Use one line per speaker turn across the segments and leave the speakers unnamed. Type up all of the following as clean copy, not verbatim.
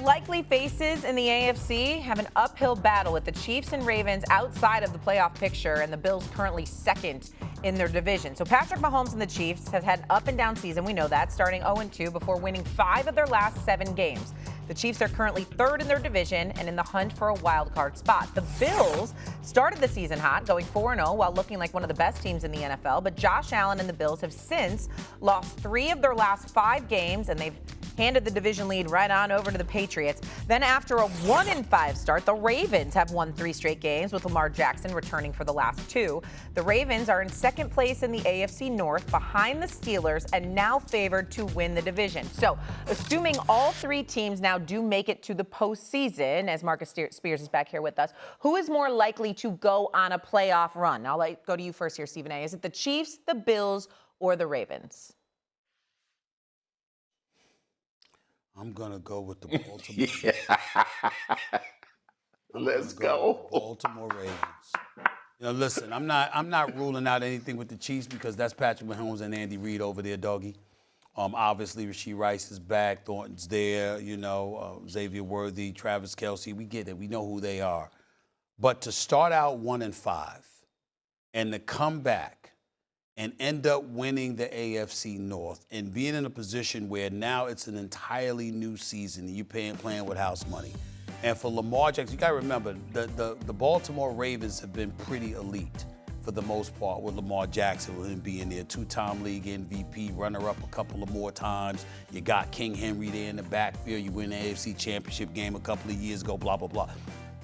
likely faces in the AFC have an uphill battle with the Chiefs and Ravens outside of the playoff picture, and the Bills currently second in their division. So Patrick Mahomes and the Chiefs have had an up and down season. We know that, starting 0-2 before winning 5 of their last 7 games. The Chiefs are currently third in their division and in the hunt for a wild card spot. The Bills started the season hot, going 4-0 while looking like one of the best teams in the NFL. But Josh Allen and the Bills have since lost 3 of their last 5 games, and they've handed the division lead right on over to the Patriots. Then after a 1-5 start, the Ravens have won 3 straight games, with Lamar Jackson returning for the last 2. The Ravens are in second place in the AFC North behind the Steelers and now favored to win the division. So assuming all 3 teams now do make it to the postseason, as Marcus Spears is back here with us, who is more likely to go on a playoff run? I'll go to you first here, Stephen A. Is it the Chiefs, the Bills, or the Ravens?
I'm going to go with the Baltimore.
Let's go.
Baltimore Ravens. Listen, I'm not ruling out anything with the Chiefs because that's Patrick Mahomes and Andy Reid over there, doggy. Obviously, Rashee Rice is back. Thornton's there, Xavier Worthy, Travis Kelce. We get it. We know who they are. But to start out 1-5 and to come back and end up winning the AFC North and being in a position where now it's an entirely new season and you're playing with house money. And for Lamar Jackson, you got to remember, the Baltimore Ravens have been pretty elite for the most part with Lamar Jackson, with him being there, 2-time league MVP, runner-up a couple of more times. You got King Henry there in the backfield. You win the AFC Championship game a couple of years ago, blah, blah, blah.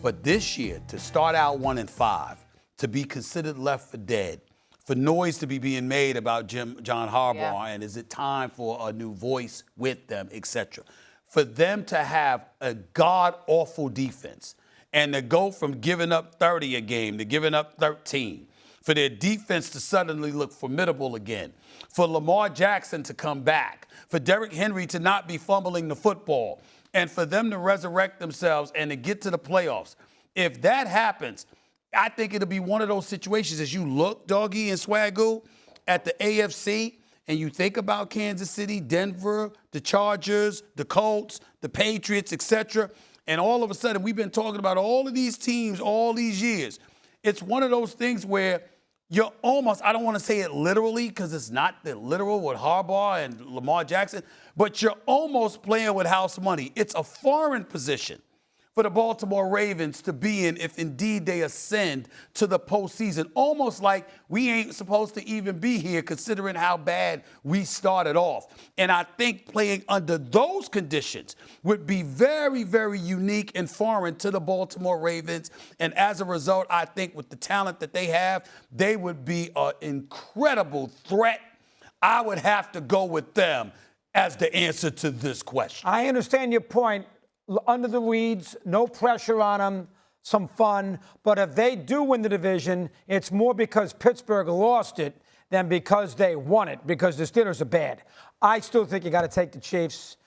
But this year, to start out 1-5, to be considered left for dead, for noise to be being made about John Harbaugh, and is it time for a new voice with them, etc. For them to have a god-awful defense and to go from giving up 30 a game to giving up 13, for their defense to suddenly look formidable again, for Lamar Jackson to come back, for Derrick Henry to not be fumbling the football, and for them to resurrect themselves and to get to the playoffs. If that happens, I think it'll be one of those situations as you look, Doggy and Swagu, at the AFC and you think about Kansas City, Denver, the Chargers, the Colts, the Patriots, etc., and all of a sudden we've been talking about all of these teams all these years. It's one of those things where you're almost, I don't want to say it literally because it's not the literal with Harbaugh and Lamar Jackson, but you're almost playing with house money. It's a foreign position for the Baltimore Ravens to be in if indeed they ascend to the postseason. Almost like we ain't supposed to even be here considering how bad we started off. And I think playing under those conditions would be very, very unique and foreign to the Baltimore Ravens. And as a result, I think with the talent that they have, they would be an incredible threat. I would have to go with them as the answer to this question.
I understand your point. Under the weeds, no pressure on them, some fun. But if they do win the division, it's more because Pittsburgh lost it than because they won it, because the Steelers are bad. I still think you got to take the Chiefs.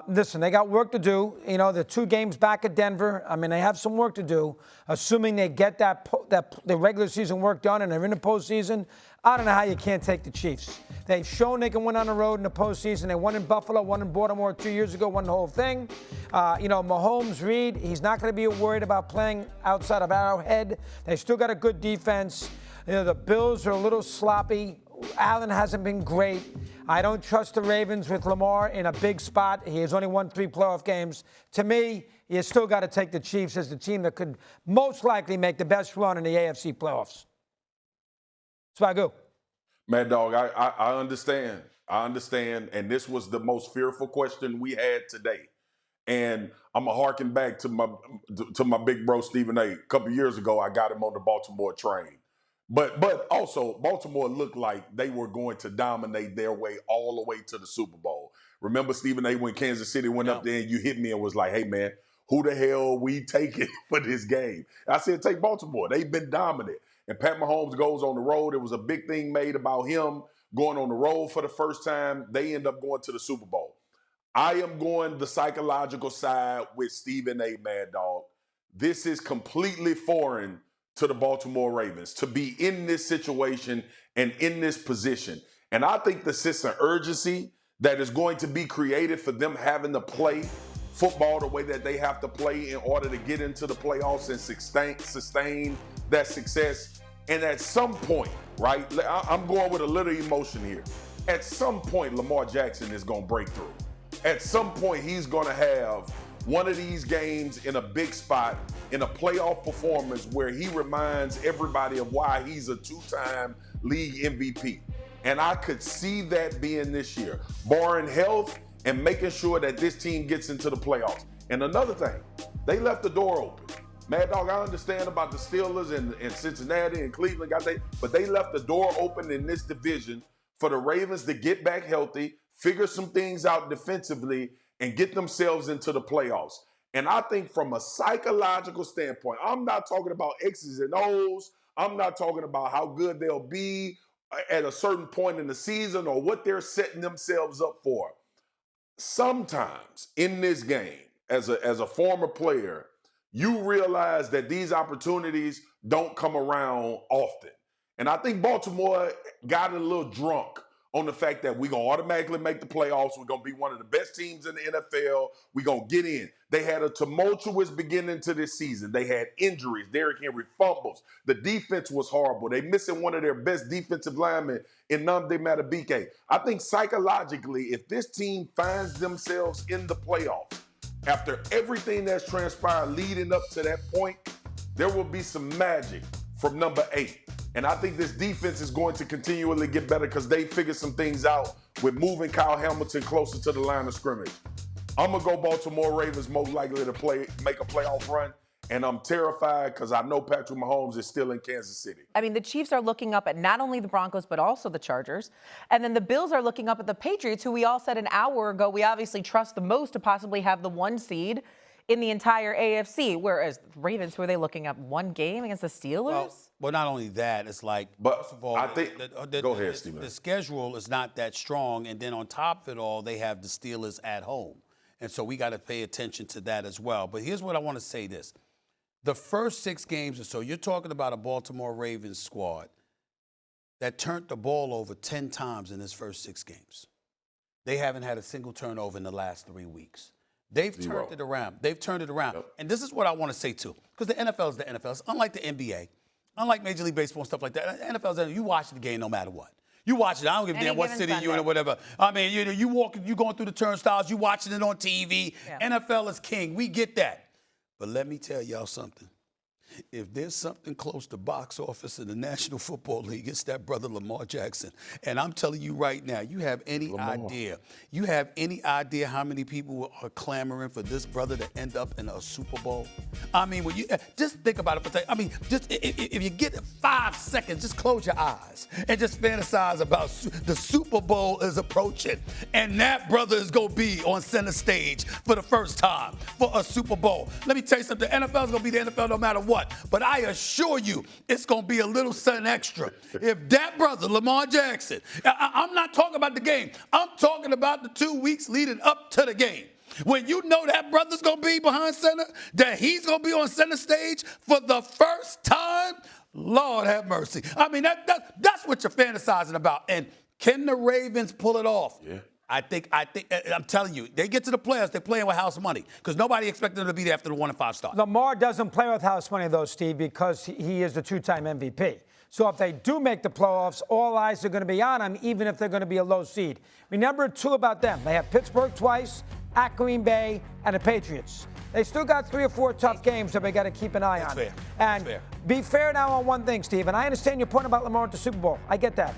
Listen, they got work to do. They're 2 games back at Denver. I mean, they have some work to do. Assuming they get the regular season work done and they're in the postseason, I don't know how you can't take the Chiefs. They've shown they can win on the road in the postseason. They won in Buffalo, won in Baltimore 2 years ago, won the whole thing. Mahomes, Reed, he's not going to be worried about playing outside of Arrowhead. They still got a good defense. The Bills are a little sloppy. Allen hasn't been great. I don't trust the Ravens with Lamar in a big spot. He has only won 3 playoff games. To me, you still got to take the Chiefs as the team that could most likely make the best run in the AFC playoffs. Swagu.
Mad Dog, I understand. I understand. And this was the most fearful question we had today. And I'm going to harken back to my big bro, Stephen A. A couple years ago, I got him on the Baltimore train. But also, Baltimore looked like they were going to dominate their way all the way to the Super Bowl. Remember, Stephen A., when Kansas City went up there and you hit me and was like, hey, man, who the hell we taking for this game? I said, take Baltimore. They've been dominant. And Pat Mahomes goes on the road. It was a big thing made about him going on the road for the first time. They end up going to the Super Bowl. I am going the psychological side with Stephen A., Mad Dog. This is completely foreign to the Baltimore Ravens to be in this situation and in this position. And I think the sense of urgency that is going to be created for them having to play football the way that they have to play in order to get into the playoffs and sustain that success. And at some point, right, I'm going with a little emotion here. At some point, Lamar Jackson is going to break through. At some point, he's going to have one of these games in a big spot, in a playoff performance where he reminds everybody of why he's a two-time league MVP. And I could see that being this year, barring health and making sure that this team gets into the playoffs. And another thing, they left the door open. Mad Dog, I understand about the Steelers and Cincinnati and Cleveland, but they left the door open in this division for the Ravens to get back healthy, figure some things out defensively, and get themselves into the playoffs. And I think from a psychological standpoint, I'm not talking about X's and O's. I'm not talking about how good they'll be at a certain point in the season or what they're setting themselves up for. Sometimes in this game, as a former player, you realize that these opportunities don't come around often. And I think Baltimore got a little drunk on the fact that we're going to automatically make the playoffs. We're going to be one of the best teams in the NFL. We're going to get in. They had a tumultuous beginning to this season. They had injuries. Derrick Henry fumbles. The defense was horrible. They missing one of their best defensive linemen in Nnamdi Madubuike. I think psychologically, if this team finds themselves in the playoffs, after everything that's transpired leading up to that point, there will be some magic from number 8. And I think this defense is going to continually get better because they figured some things out with moving Kyle Hamilton closer to the line of scrimmage. I'm going to go Baltimore Ravens most likely to make a playoff run. And I'm terrified because I know Patrick Mahomes is still in Kansas City.
I mean, the Chiefs are looking up at not only the Broncos, but also the Chargers. And then the Bills are looking up at the Patriots, who we all said an hour ago we obviously trust the most to possibly have the 1 seed in the entire AFC. Whereas the Ravens, who are they looking up? 1 game against the Steelers?
Well, not only that, it's like,
but
first of all,
I think, go ahead, Stephen.
The schedule is not that strong. And then on top of it all, they have the Steelers at home. And so we got to pay attention to that as well. But here's what I want to say this. The first 6 games or so, you're talking about a Baltimore Ravens squad that turned the ball over 10 times in its first 6 games. They haven't had a single turnover in the last 3 weeks. They've turned it around. They've turned it around. Yep. And this is what I want to say, too, because the NFL is the NFL. It's unlike the NBA, unlike Major League Baseball and stuff like that. The NFL, you watch the game no matter what. You watch it. I don't give a damn what city you're in or whatever. I mean, you going through the turnstiles, you watching it on TV. Yeah. NFL is king. We get that. But let me tell y'all something. If there's something close to box office in the National Football League, it's that brother Lamar Jackson. And I'm telling you right now, you have any idea how many people are clamoring for this brother to end up in a Super Bowl? I mean, when you just think about it for a second. I mean, just if you get 5 seconds, just close your eyes and just fantasize about the Super Bowl is approaching. And that brother is going to be on center stage for the first time for a Super Bowl. Let me tell you something. The NFL is going to be the NFL no matter what. But I assure you, it's going to be a little something extra. If that brother, Lamar Jackson, I'm not talking about the game. I'm talking about the 2 weeks leading up to the game. When you know that brother's going to be behind center, that he's going to be on center stage for the first time, Lord have mercy. I mean, that's what you're fantasizing about. And can the Ravens pull it off? Yeah. I think, I'm telling you, they get to the playoffs, they're playing with house money because nobody expected them to be there after the 1-5 start.
Lamar doesn't play with house money, though, Steve, because he is the 2-time MVP. So if they do make the playoffs, all eyes are going to be on him, even if they're going to be a low seed. Remember, too, about them. They have Pittsburgh twice, at Green Bay, and the Patriots. They still got 3 or 4 tough games that we got to keep an eye on.
Fair.
And
fair.
Be fair now on one thing, Steve, and I understand your point about Lamar at the Super Bowl. I get that.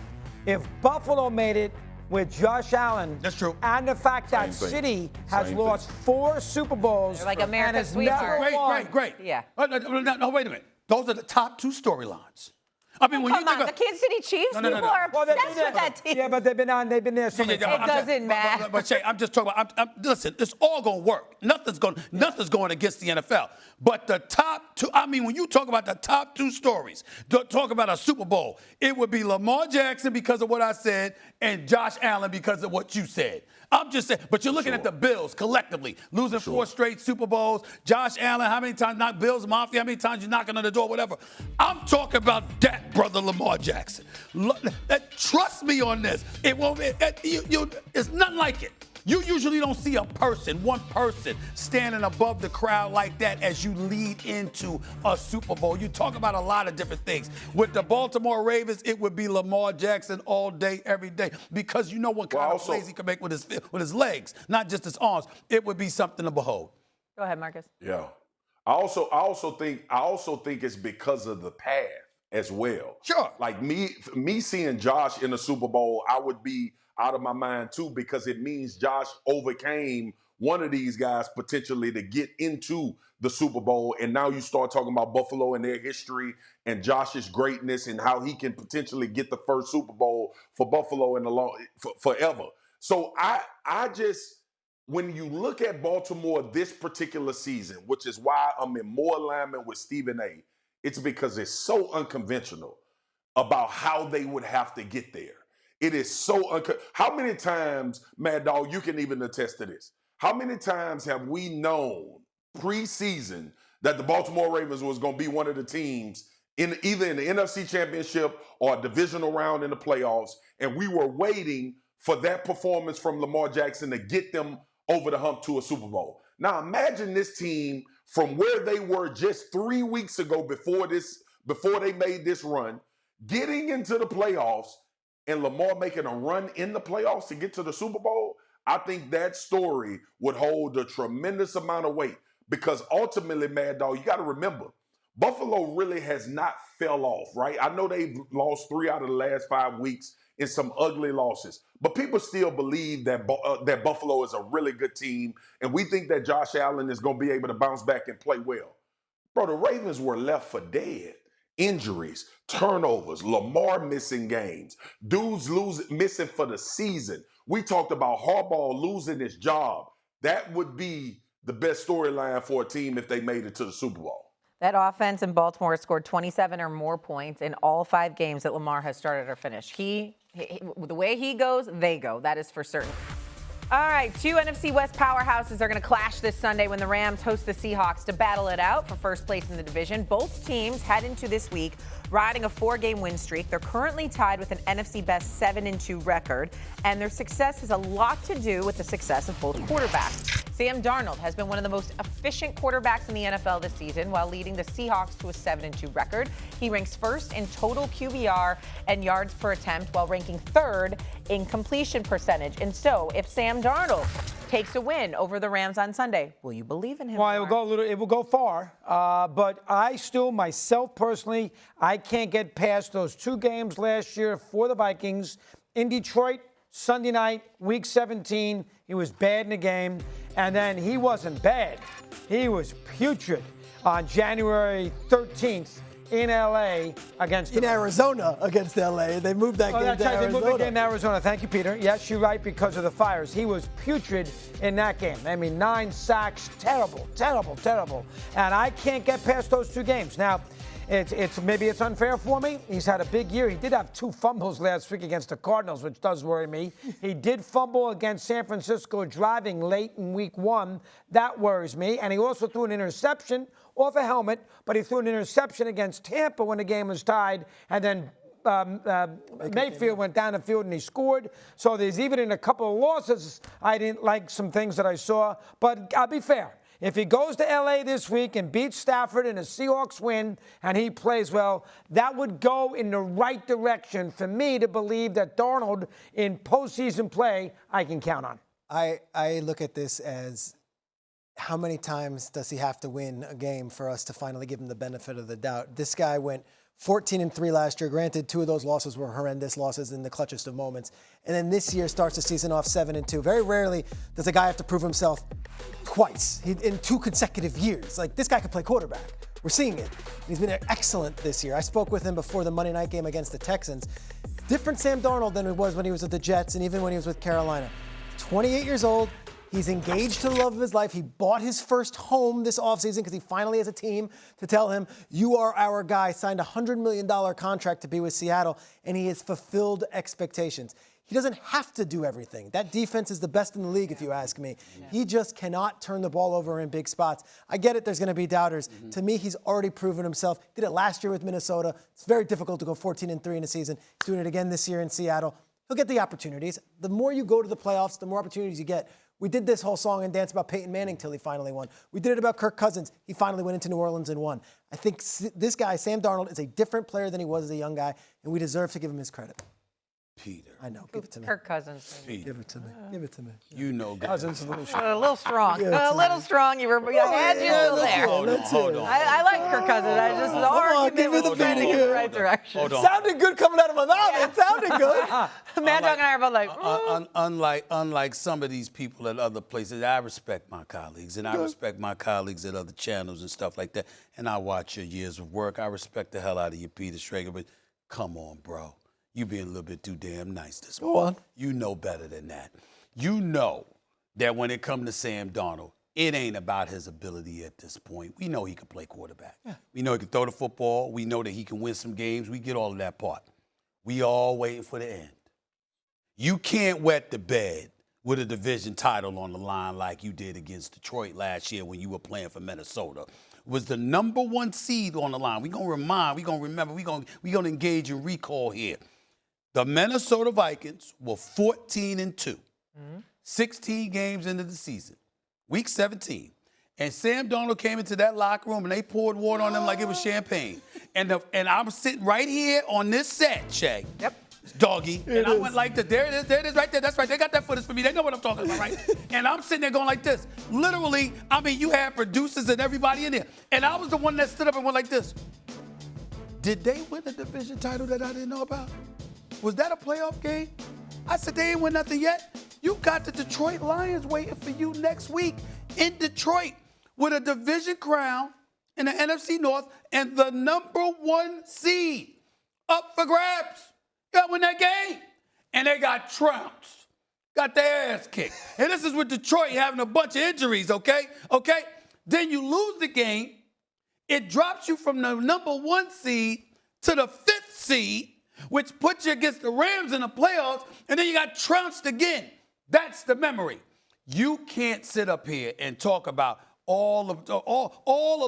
If Buffalo made it with Josh Allen.
That's true.
And the fact that City has lost 4 Super Bowls.
They're like America's sweetheart.
Great.
Yeah.
No, wait a minute. Those are the top 2 storylines. I mean, when you think
the Kansas City Chiefs, people are obsessed with that team.
Yeah, but they've been there so many times.
It doesn't matter.
But Shae, I'm just talking about. Listen, it's all going to work. Nothing's going against the NFL. But the top 2. I mean, when you talk about the top 2 stories, talk about a Super Bowl, it would be Lamar Jackson because of what I said, and Josh Allen because of what you said. I'm just saying, but you're looking at the Bills collectively, losing 4 straight Super Bowls. Josh Allen, how many times knock Bills Mafia, how many times you knocking on the door, whatever. I'm talking about that brother Lamar Jackson. Trust me on this. It won't. It's nothing like it. You usually don't see one person, standing above the crowd like that as you lead into a Super Bowl. You talk about a lot of different things. With the Baltimore Ravens, it would be Lamar Jackson all day, every day, because you know what kind of plays he can make with his legs, not just his arms. It would be something to behold.
Go ahead, Marcus.
Yeah. I also think it's because of the path as well.
Sure.
Like me seeing Josh in the Super Bowl, I would be out of my mind too, because it means Josh overcame one of these guys potentially to get into the Super Bowl. And now you start talking about Buffalo and their history and Josh's greatness and how he can potentially get the first Super Bowl for Buffalo in the forever. So I just, when you look at Baltimore this particular season, which is why I'm in more alignment with Stephen A., it's because it's so unconventional about how they would have to get there. It is so how many times, Mad Dog, you can even attest to this. How many times have we known preseason that the Baltimore Ravens was going to be one of the teams either in the NFC Championship or a divisional round in the playoffs, and we were waiting for that performance from Lamar Jackson to get them over the hump to a Super Bowl? Now imagine this team from where they were just 3 weeks ago before they made this run, getting into the playoffs, and Lamar making a run in the playoffs to get to the Super Bowl. I think that story would hold a tremendous amount of weight, because ultimately, Mad Dog, you got to remember, Buffalo really has not fell off, right? I know they've lost 3 out of the last 5 weeks in some ugly losses, but people still believe that Buffalo is a really good team, and we think that Josh Allen is going to be able to bounce back and play well. Bro, the Ravens were left for dead. Injuries, turnovers, Lamar missing games, dudes missing for the season. We talked about Harbaugh losing his job. That would be the best storyline for a team if they made it to the Super Bowl.
That offense in Baltimore has scored 27 or more points in all 5 games that Lamar has started or finished. The way he goes, they go. That is for certain. All right, 2 NFC West powerhouses are going to clash this Sunday when the Rams host the Seahawks to battle it out for first place in the division. Both teams head into this week riding a 4-game win streak. They're currently tied with an NFC best 7-2 record, and their success has a lot to do with the success of both quarterbacks. Sam Darnold has been one of the most efficient quarterbacks in the NFL this season while leading the Seahawks to a 7-2 record. He ranks first in total QBR and yards per attempt while ranking third in completion percentage. And so, if Sam Darnold takes a win over the Rams on Sunday, will you believe in him?
Well, it will go far, but I still, myself personally, I can't get past those 2 games last year for the Vikings in Detroit. Sunday night, week 17, he was bad in the game, and then he wasn't bad. He was putrid on January 13th in L.A. against
Arizona against L.A. They moved that game to Arizona.
They moved the game to Arizona. Thank you, Peter. Yes, you're right, because of the fires. He was putrid in that game. I mean, 9 sacks, terrible. And I can't get past those 2 games. Now, maybe it's unfair for me. He's had a big year. He did have 2 fumbles last week against the Cardinals, which does worry me. He did fumble against San Francisco driving late in week 1. That worries me. And he also threw an interception off a helmet, but he threw an interception against Tampa when the game was tied, and then Mayfield went down the field and he scored. So there's even in a couple of losses, I didn't like some things that I saw. But I'll be fair. If he goes to L.A. this week and beats Stafford and the Seahawks win and he plays well, that would go in the right direction for me to believe that Darnold in postseason play I can count on.
I look at this as, how many times does he have to win a game for us to finally give him the benefit of the doubt? This guy went 14-3 last year. Granted, 2 of those losses were horrendous losses in the clutchest of moments. And then this year starts the season off 7-2. Very rarely does a guy have to prove himself twice in 2 consecutive years. Like, this guy could play quarterback. We're seeing it. He's been excellent this year. I spoke with him before the Monday night game against the Texans. Different Sam Darnold than it was when he was with the Jets and even when he was with Carolina. 28 years old. He's engaged to the love of his life. He bought his first home this offseason because he finally has a team to tell him, you are our guy, signed a $100 million contract to be with Seattle, and he has fulfilled expectations. He doesn't have to do everything. That defense is the best in the league, if you ask me. Yeah. He just cannot turn the ball over in big spots. I get it, there's going to be doubters. Mm-hmm. To me, he's already proven himself. Did it last year with Minnesota. It's very difficult to go 14-3 in a season. He's doing it again this year in Seattle. He'll get the opportunities. The more you go to the playoffs, the more opportunities you get. We did this whole song and dance about Peyton Manning till he finally won. We did it about Kirk Cousins. He finally went into New Orleans and won. I think this guy, Sam Darnold, is a different player than he was as a young guy, and we deserve to give him his credit.
Peter.
I know. Give it to me.
Kirk Cousins.
Peter.
Give it to me. Give it to me.
You know,
Cousins a little
A little strong. A little strong. You had you still there.
Hold on.
I like Kirk Cousins. I just the argument was trending in the right direction.
Hold on.
Sounded good coming out of my mouth. It sounded good.
Mad Dog and I are both like,
Unlike some of these people at other places, I respect my colleagues, and I respect my colleagues at other channels and stuff like that. And I watch your years of work. I respect the hell out of you, Peter Schrager, but come on, bro. You being a little bit too damn nice this morning.
Go on.
You know better than that. You know that when it comes to Sam Darnold, it ain't about his ability at this point. We know he can play quarterback. Yeah. We know he can throw the football. We know that he can win some games. We get all of that part. We all waiting for the end. You can't wet the bed with a division title on the line like you did against Detroit last year when you were playing for Minnesota. It was the number 1 seed on the line. We're going to remind, we're going to remember, we're going to engage in recall here. The Minnesota Vikings were 14-2, 16 games into the season, week 17. And Sam Darnold came into that locker room and they poured water on them like it was champagne. And I'm sitting right here on this set, Shae.
Yep.
Doggy. And I went like this. There it is, right there. That's right. They got that footage for me. They know what I'm talking about, right? And I'm sitting there going like this. Literally, I mean, you had producers and everybody in there. And I was the one that stood up and went like this. Did they win a division title that I didn't know about? Was that a playoff game? I said, they ain't win nothing yet. You got the Detroit Lions waiting for you next week in Detroit with a division crown in the NFC North and the number 1 seed up for grabs. You got to win that game. And they got trounced. Got their ass kicked. And this is with Detroit having a bunch of injuries, okay? Okay? Then you lose the game. It drops you from the number 1 seed to the 5th seed, which puts you against the Rams in the playoffs, and then you got trounced again. That's the memory. You can't sit up here and talk about all the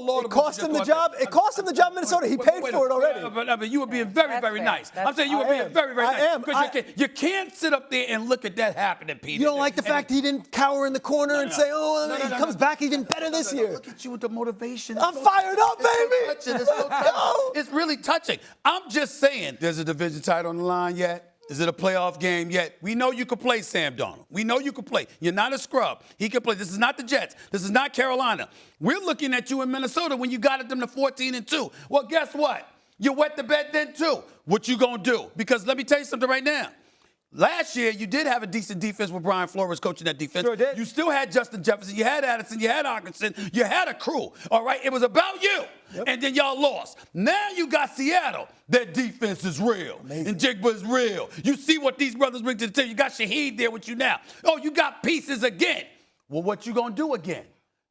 Lord.
It cost him the job. It cost him the job in Minnesota. He paid for it already.
But you were being very, very nice. I'm saying you were being very, very nice.
I am.
You can't sit up there and look at that happening, Peter.
You don't like the fact he didn't cower in the corner and say, he comes back even better this year.
Look at you with the motivation.
I'm fired up, baby.
It's so touching. It's really touching. I'm just saying, there's a division title on the line yet? Is it a playoff game yet? We know you can play, Sam Darnold. We know you can play. You're not a scrub. He can play. This is not the Jets. This is not Carolina. We're looking at you in Minnesota when you got at them to 14-2. Well, guess what? You wet the bed then too. What you gonna do? Because let me tell you something right now. Last year, you did have a decent defense with Brian Flores coaching that defense.
Sure did.
You still had Justin Jefferson. You had Addison. You had Hawkinson. You had a crew. All right? It was about you. Yep. And then y'all lost. Now you got Seattle. Their defense is real. Amazing. And Jigba is real. You see what these brothers bring to the table. You got Shaheed there with you now. Oh, you got pieces again. Well, what you going to do again?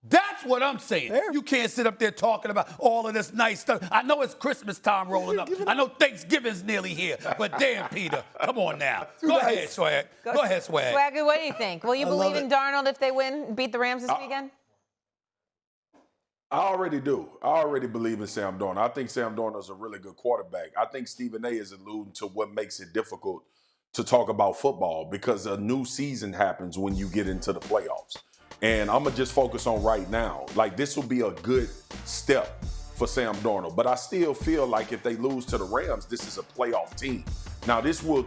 That's what I'm saying. Fair. You can't sit up there talking about all of this nice stuff. I know it's Christmas time rolling up. I know Thanksgiving's nearly here. But damn, Peter, come on now. Go ahead, Swag. Go ahead, Swag.
Swagu, what do you think? Will you believe in Darnold if they beat the Rams this weekend?
I already do. I already believe in Sam Darnold. I think Sam Darnold is a really good quarterback. I think Stephen A. is alluding to what makes it difficult to talk about football because a new season happens when you get into the playoffs. And I'm going to just focus on right now. Like, this will be a good step for Sam Darnold. But I still feel like if they lose to the Rams, this is a playoff team. Now, this will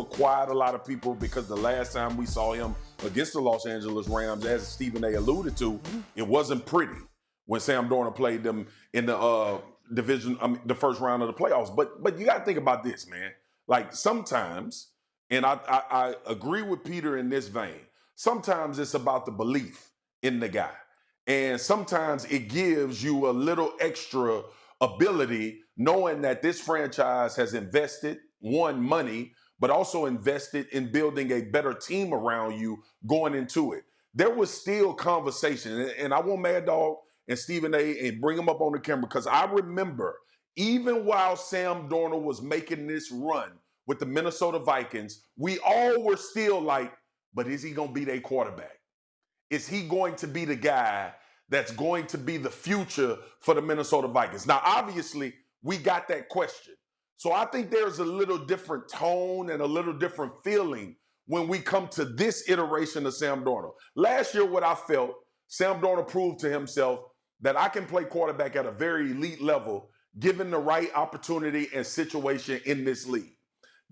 quiet a lot of people because the last time we saw him against the Los Angeles Rams, as Stephen A. alluded to, it wasn't pretty when Sam Darnold played them in the the first round of the playoffs. But you got to think about this, man. Like, sometimes, and I agree with Peter in this vein, sometimes it's about the belief in the guy. And sometimes it gives you a little extra ability knowing that this franchise has invested, money, but also invested in building a better team around you going into it. There was still conversation, and I want Mad Dog and Stephen A. and bring them up on the camera because I remember even while Sam Darnold was making this run with the Minnesota Vikings, we all were still like, but is he going to be their quarterback? Is he going to be the guy that's going to be the future for the Minnesota Vikings? Now, obviously, we got that question. So I think there's a little different tone and a little different feeling when we come to this iteration of Sam Darnold. Last year, what I felt, Sam Darnold proved to himself that I can play quarterback at a very elite level given the right opportunity and situation in this league.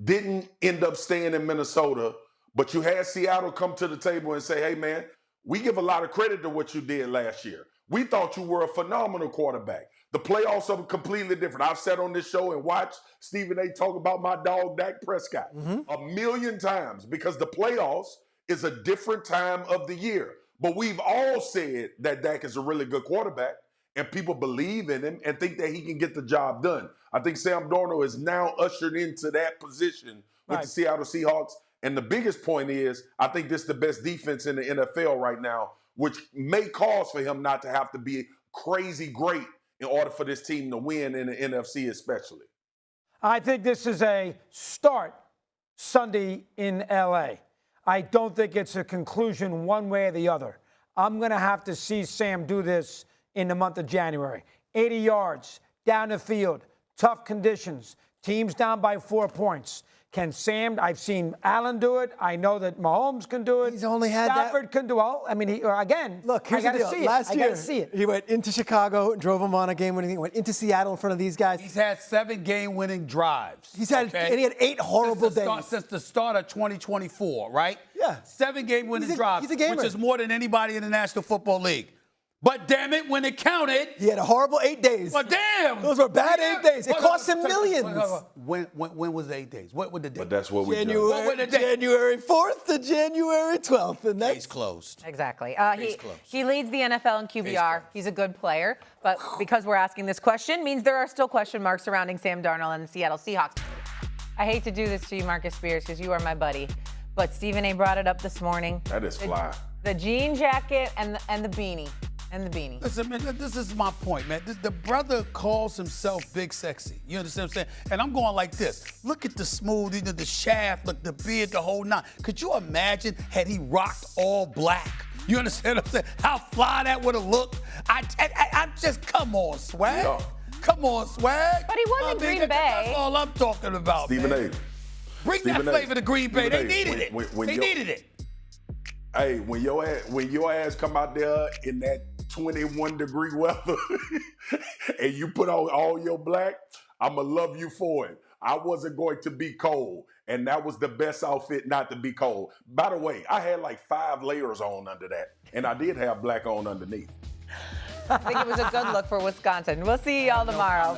Didn't end up staying in Minnesota, but you had Seattle come to the table and say, hey, man, we give a lot of credit to what you did last year. We thought you were a phenomenal quarterback. The playoffs are completely different. I've sat on this show and watched Stephen A. talk about my dog, Dak Prescott, a million times because the playoffs is a different time of the year. But we've all said that Dak is a really good quarterback, and people believe in him and think that he can get the job done. I think Sam Darnold is now ushered into that position with the Seattle Seahawks. And the biggest point is, I think this is the best defense in the NFL right now, which may cause for him not to have to be crazy great in order for this team to win in the NFC especially.
I think this is a start Sunday in L.A. I don't think it's a conclusion one way or the other. I'm going to have to see Sam do this in the month of January. 80 yards, down the field, tough conditions, teams down by 4 points. Can Sam, I've seen Allen do it. I know that Mahomes can do it.
He's only had
Stafford can do it. I mean, again,
Look, here's
I
the
got to
deal.
see it.
Last year,
I got to see it.
he went into Chicago, drove him on a game-winning thing, went into Seattle in front of these guys.
He's had 7 game-winning drives.
And he had 8 horrible days.
Since the start of 2024, right?
Yeah.
7 game-winning drives,
he's a gamer.
which is more than anybody in the National Football League. But damn it, when it counted.
He had a horrible 8 days.
But damn.
Those were bad 8 days. It cost him millions.
When was the 8 days? What were the days?
But that's what we do.
January 4th to January 12th. And that's
Case closed.
Exactly.
Case closed.
He leads the NFL in QBR.
Closed.
He's a good player. But because we're asking this question means there are still question marks surrounding Sam Darnold and the Seattle Seahawks. I hate to do this to you, Marcus Spears, because you are my buddy. But Stephen A. brought it up this morning.
That is fly.
The jean jacket and the beanie. And the beanie.
Listen, man, this is my point, man. The brother calls himself Big Sexy. You understand what I'm saying? And I'm going like this. Look at the smooth, the shaft, look, the beard, the whole nine. Could you imagine had he rocked all black? You understand what I'm saying? How fly that would have looked? I just, come on, Swag.
Yeah.
Come on, Swag.
But he was in Green Bay.
That's all I'm talking about,
Stephen
man.
A.
Bring
Stephen
that flavor to Green Bay.
Stephen
They
A.
needed it. They needed it.
Hey, when your ass come out there in that 21-degree weather and you put on all your black, I'ma love you for it. I wasn't going to be cold, and that was the best outfit not to be cold. By the way, I had like 5 layers on under that, and I did have black on underneath.
I think it was a good look for Wisconsin. We'll see y'all tomorrow.